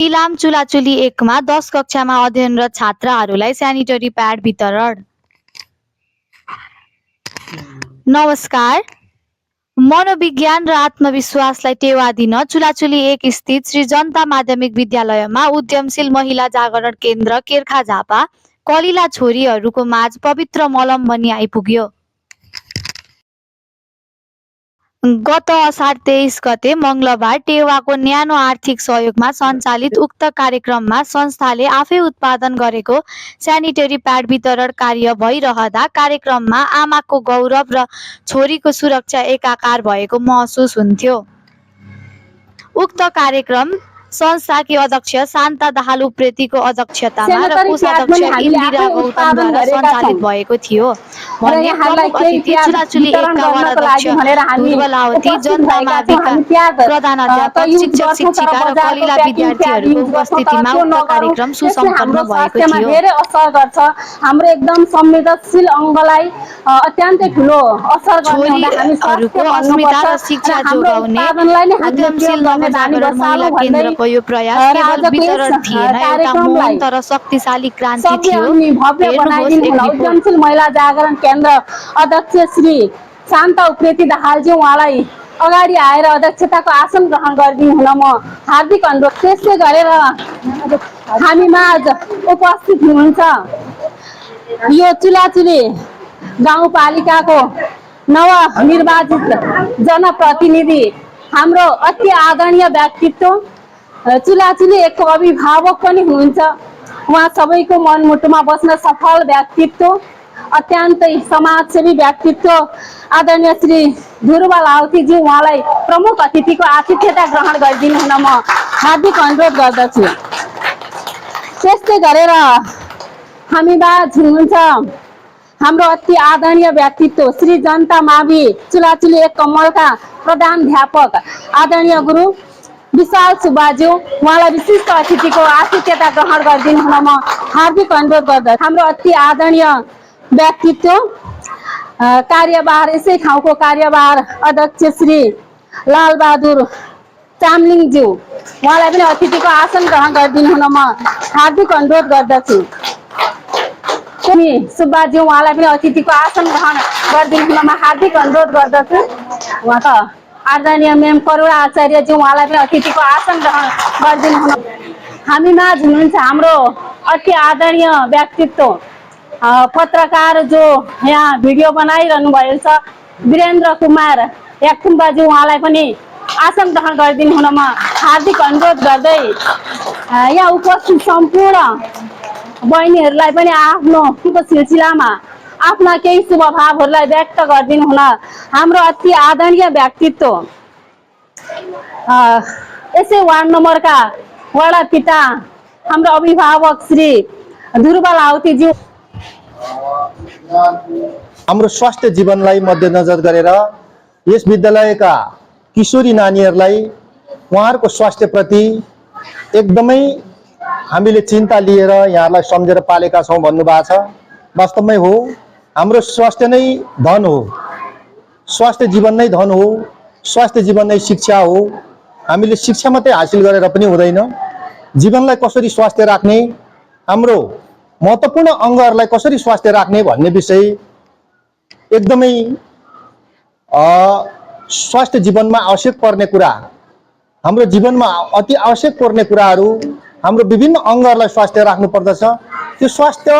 इलाम चुलाचुली 1 मा 10 कक्षामा अध्ययनरत छात्राहरूलाई स्यानिटरी प्याड वितरण। नमस्कार। मनोविज्ञान र आत्मविश्वासलाई टेवा दिन चुलाचुली 1 स्थित श्री जनता माध्यमिक विद्यालयमा उद्यमशील महिला जागरण केन्द्र केर्खा झापा कलिला छोरीहरूको माझ पवित्र मलम बनी आइपुग्यो। गत असार 23 गते मंगलबार टेवाको न्यानो आर्थिक सहयोगमा सञ्चालित उक्त कार्यक्रममा संस्थाले आफै उत्पादन गरेको स्यानिटरी प्याड वितरण कार्य भइरहँदा कार्यक्रममा आमाको गौरव र छोरीको सुरक्षा एकाकार भएको महसुस हुन्थ्यो। उक्त कार्यक्रम संस्थाकी अध्यक्ष शान्ता दाहाल उप्रेतीको अध्यक्षतामा र कोषाध्यक्ष इन्दिरा गौतमद्वारा सञ्चालित भएको थियो भन्ने प्रमुख अतिथि चुलाचुली 1 का वडाध्यक्ष ध्रुवलावती, जनता माविका प्रधानाध्यापक, शिक्षक शिक्षिका र कलिला विद्यार्थीहरूको उपस्थितिमा उक्त कार्यक्रम सुसम्पन्न भएको थियो। धेरै असर गर्छ, हाम्रो एकदम संवेदनशील अङ्गलाई अत्यन्तै ठुलो असर गर्ने हुँदा हामी छोरीहरूको अस्मिता र शिक्षा जोगाउने उद्यमशील नवजागरण महिला केन्द्रको यो प्रयास केवल वितरण थिएन, एउटा मौन तर शक्तिशाली क्रान्ति थियो। उद्यमशील महिला जागरण केन्द्र अध्यक्ष श्री शान्ता उप्रेती दाहालजी उहाँलाई अगाडि आएर अध्यक्षताको आसन ग्रहण गरिदिनु हुन म हार्दिक अनुरोध। त्यसै गरेर हामीमा आज उपस्थित हुनुहुन्छ यो चुलाचुली गाउँपालिकाको नवनिर्वाचित जनप्रतिनिधि, हाम्रो अति आदरणीय व्यक्तित्व, चुलाचुली 1 को अभिभावक पनि हुनुहुन्छ। उहाँ सबैको मनमुटुमा बस्न सफल व्यक्तित्व, अत्यन्तै समाजसेवी व्यक्तित्व आदरणीय श्री ध्रुवलावतीजी, उहाँलाई प्रमुख अतिथिको आतिथ्यता ग्रहण गरिदिनु हुन म हार्दिक अनुरोध गर्दछु। त्यस्तै गरेर हामीबाझ हुनुहुन्छ हाम्रो अति आदरणीय व्यक्तित्व श्री जनता मावि चुलाचुली 1 कमलका प्रधानाध्यापक आदरणीय गुरु विशाल सुब्बाज्यू, उहाँलाई विशिष्ट अतिथिको आतिथ्यता ग्रहण गरिदिनु हुन म हार्दिक अनुरोध गर्दछु। हाम्रो अति आदरणीय व्यक्तित्व कार्यभार यसै ठाउँको कार्यभार अध्यक्ष श्री लालबहादुर चामलिङज्यू, उहाँलाई पनि अतिथिको आसन ग्रहण गरिदिनु हुन म हार्दिक अनुरोध गर्दछु। सुब्बाज्यू, उहाँलाई पनि अतिथिको आसन ग्रहण गरिदिनु हुन म हार्दिक अनुरोध गर्दछु। उहाँ त आदरणीय मेम करुणा आचार्यज्यू, उहाँलाई पनि अतिथिको आसन ग्रहण गरिदिनु हुन। हामीमा हुनुहुन्छ हाम्रो अति आदरणीय व्यक्तित्व पत्रकार जो यहाँ भिडियो बनाइरहनु भएको छ वीरेन्द्र कुमार याकुम्बाज्यू, उहाँलाई पनि आसन ग्रहण गरिदिनु हुन म हार्दिक अनुरोध गर्दै यहाँ उपस्थित सम्पूर्ण बहिनीहरूलाई पनि आफ्नो सिलसिलामा आफ्ना केही शुभभावहरूलाई व्यक्त गरिदिनु हुन हाम्रो अति आदरणीय व्यक्तित्व यसै वार्ड नम्बरका वडा पिता हाम्रो अभिभावक श्री ध्रुवलावतीज्यू, हाम्रो स्वास्थ्य जीवनलाई मध्यनजर गरेर यस विद्यालयका किशोरी नानीहरूलाई उहाँहरूको स्वास्थ्यप्रति एकदमै हामीले चिन्ता लिएर यहाँलाई सम्झेर पालेका छौँ भन्नुभएको छ। वास्तवमै हो, हाम्रो स्वास्थ्य नै धन हो, स्वास्थ्य जीवन नै धन हो, स्वास्थ्य जीवन नै शिक्षा हो। हामीले शिक्षा मात्रै हासिल गरेर पनि हुँदैन, जीवनलाई कसरी स्वास्थ्य राख्ने, हाम्रो महत्त्वपूर्ण अङ्गहरूलाई कसरी स्वास्थ्य राख्ने भन्ने विषय एकदमै स्वास्थ्य जीवनमा आवश्यक पर्ने कुरा, हाम्रो जीवनमा अति आवश्यक पर्ने कुराहरू, हाम्रो विभिन्न अङ्गहरूलाई स्वास्थ्य राख्नु पर्दछ। त्यो स्वास्थ्य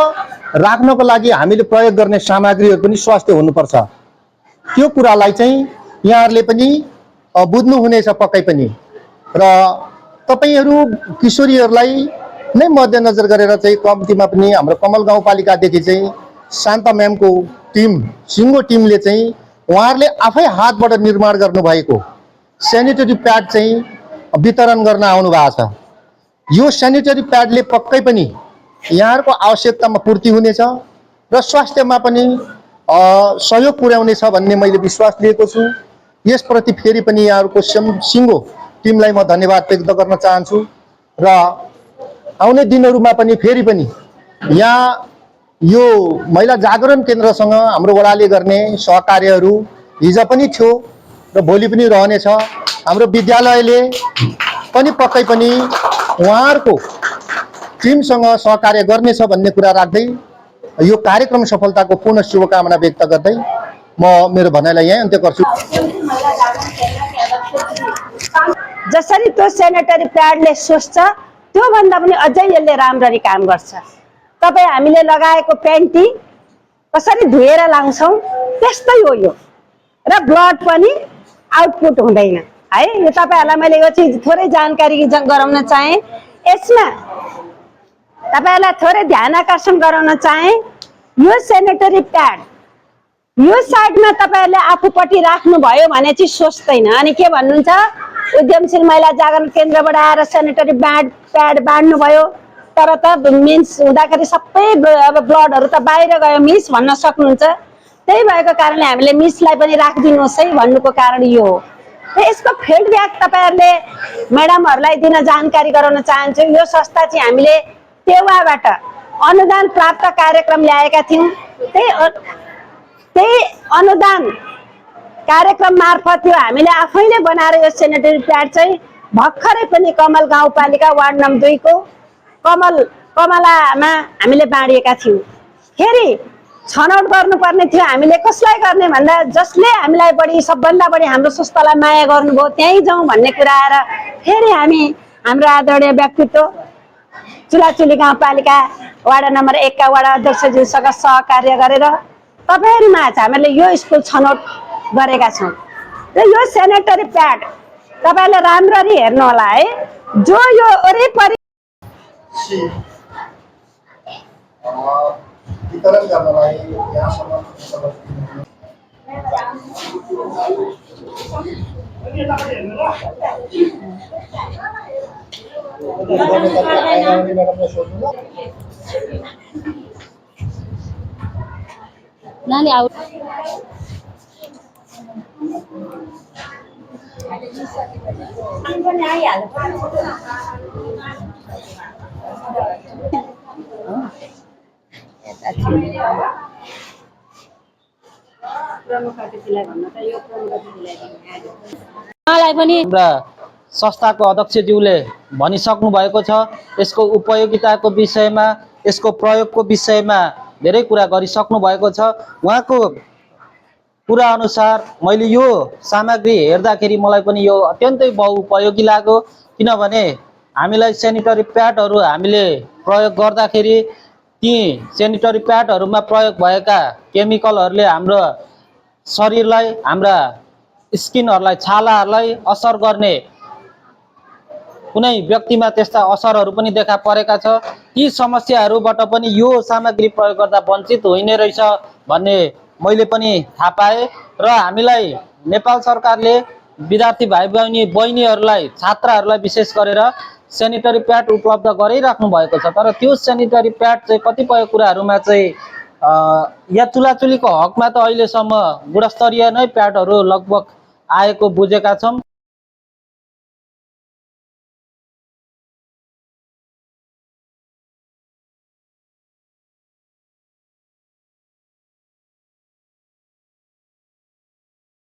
राख्नको लागि हामीले प्रयोग गर्ने सामग्रीहरू पनि स्वास्थ्य हुनुपर्छ। त्यो कुरालाई चाहिँ यहाँहरूले पनि बुझ्नुहुनेछ पक्कै पनि। र तपाईहरू किशोरीहरूलाई नै मध्यनजर गरेर चाहिँ कम्तीमा पनि हाम्रो कमल गाउँपालिकादेखि चाहिँ शान्ता म्यामको टिम, सिङ्गो टिमले चाहिँ उहाँहरूले आफै हातबाट निर्माण गर्नुभएको स्यानिटरी प्याड चाहिँ वितरण गर्न आउनु भएको छ। यो स्यानिटरी प्याडले पक्कै पनि यहाँहरूको आवश्यकतामा पूर्ति हुनेछ र स्वास्थ्यमा पनि सहयोग पुर्याउनेछ भन्ने मैले विश्वास लिएको छु। यसप्रति फेरि पनि यहाँहरूको सिङ्गो टिमलाई म धन्यवाद व्यक्त गर्न चाहन्छु र आउने दिनहरूमा पनि फेरि पनि यहाँ यो महिला जागरण केन्द्रसँग हाम्रो वडाले गर्ने सहकार्यहरू हिजो पनि थियो र भोलि पनि रहनेछ। हाम्रो विद्यालयले पनि पक्कै पनि उहाँहरूको टिमसँग सहकार्य गर्नेछ भन्ने कुरा राख्दै यो कार्यक्रम सफलताको पूर्ण शुभकामना व्यक्त गर्दै म मेरो भनाइलाई यहीँ अन्त्य गर्छु। जसरी त्यो सेनेटरी प्याडले सोच्छ त्योभन्दा पनि अझै यसले राम्ररी काम गर्छ। तपाईँ हामीले लगाएको प्यान्टी कसरी धोएर लाउँछौँ त्यस्तै हो यो, र ब्लड पनि आउटपुट हुँदैन है। यो तपाईँहरूलाई मैले यो चिज थोरै जानकारी गराउन चाहेँ। यसमा तपाईँहरूलाई थोरै ध्यान आकर्षण गराउन चाहेँ। यो सेनेटरी प्याड यो साइडमा तपाईँहरूले आफूपट्टि राख्नुभयो भने चाहिँ सोच्दैन। अनि के भन्नुहुन्छ, उद्यमशील महिला जागरण केन्द्रबाट आएर सेनेटरी प्याड बाँड्नुभयो, तर त मिन्स हुँदाखेरि सबै अब ब्लडहरू त बाहिर गयो मिस भन्न सक्नुहुन्छ। त्यही भएको कारणले हामीले मिसलाई पनि राखिदिनुहोस् है भन्नुको कारण यो हो। र यसको फिडब्याक तपाईँहरूले म्याडमहरूलाई दिन जानकारी गराउन चाहन्छु। यो संस्था चाहिँ हामीले टेवाबाट अनुदान प्राप्त कार्यक्रम ल्याएका थियौँ। त्यही अनुदान कार्यक्रम मार्फत यो हामीले आफैले बनाएर यो सेनेटरी प्याड चाहिँ भर्खरै पनि कमल गाउँपालिका वार्ड नम्बर 2 को कमलामा हामीले बाँडिएका थियौँ। फेरि छनौट गर्नुपर्ने थियो। हामीले कसलाई गर्ने भन्दा जसले हामीलाई बढी सबभन्दा बढी हाम्रो संस्थालाई माया गर्नुभयो त्यहीँ जाउँ भन्ने कुरा आएर फेरि हामी हाम्रो आदरणीय व्यक्तित्व चुलाचुली गाउँपालिका वार्ड नम्बर 1 का वार्ड अध्यक्षज्यूसँग सहकार्य गरेर तपाईँहरूमा हामीले यो स्कुल छनौट गरेका छौँ। र यो सेनेटरी प्याड तपाईँले राम्ररी हेर्नु होला है। जो यो वरिपरि वितरण गर्नलाई यहाँसम्म नानी आउ मलाई पनि संस्थाको अध्यक्षज्यूले भनिसक्नु भएको छ। यसको उपयोगिताको विषयमा, यसको प्रयोगको विषयमा धेरै कुरा गरिसक्नु भएको छ। उहाँको कुरा अनुसार मैले यो सामग्री हेर्दाखेरि मलाई पनि यो अत्यन्तै बहुउपयोगी लाग्यो। किनभने हामीलाई सेनिटरी प्याडहरू हामीले प्रयोग गर्दाखेरि ती सेनिटरी प्याडहरूमा प्रयोग भएका केमिकलहरूले हाम्रो शरीरलाई, हाम्रा स्किनहरूलाई, छालाहरूलाई असर गर्ने कुनै व्यक्तिमा त्यस्ता असरहरू पनि देखा परेका छ। ती समस्याहरूबाट पनि यो सामग्री प्रयोग गर्दा वञ्चित हुने रहेछ भन्ने मैले पनि थाहा पाएँ। र हामीलाई नेपाल सरकारले विद्यार्थी भाइ बहिनीहरूलाई, छात्राहरूलाई विशेष गरेर सेनिटरी प्याड उपलब्ध गराइराख्नु भएको छ। तर त्यो सेनिटरी प्याड चाहिँ कतिपय कुराहरूमा चाहिँ या चुलाचुलीको हकमा त अहिलेसम्म गुणस्तरीय नै प्याडहरू लगभग आएको बुझेका छौँ।